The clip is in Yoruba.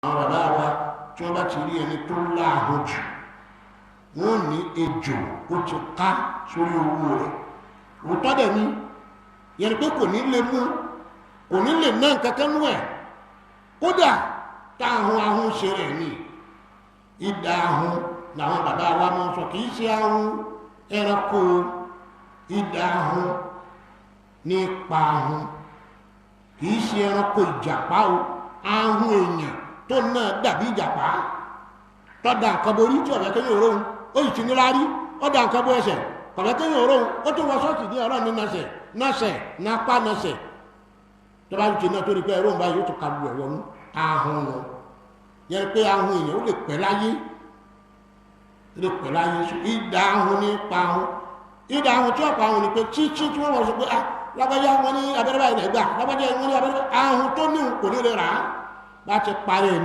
àwọn bàbá wa tí wọ́n bá ti rí ẹni tó láàhùn jù wọ́n ní ejò ó ti ká sórí owó rẹ̀ òótọ́ dẹ̀ ni yẹn pé kò ní lè mú kò ní lè ná kankan nú ẹ̀ kódà táwọn ahun ṣe rẹ̀ ni ìdá ahun làwọn bàbá wa máa ń sọ kì í ṣe ahun ẹranko ìdá ahun ní pa ahun kì í ṣe ẹranko ìjàpá o ahun èèyàn tó náà dàbí ìjàpá tọ́da nǹkan borí tí ọ̀rẹ́ kéyìn òróhun ó sì ti ní lárí ọ̀dà nǹkan bó ẹsẹ̀ ọ̀rẹ́ kéyìn òróhun ó tó wọ sọ́ọ̀tì ní ọ̀rọ̀ ní nọ́sẹ̀ nápá nọ́sẹ̀ tó bá ti náà tó rí pé ẹ̀rọ ń bá yóò tó ka lu ẹ̀wọ̀ ní ahun wọn yẹn pé ahun èèyàn ó lè pẹ́ láyé ìdá ahun ní pa ahun ìdá ahun tí ọ̀pọ̀ ahun ni pé tí wọ́n wọ́n sọ pé lábájá wọn ní abẹ́rẹ́ báyìí lẹ́gbà lábájá wọn ní abẹ́rẹ́ ahun tó ní kò ní lè rà á láti parí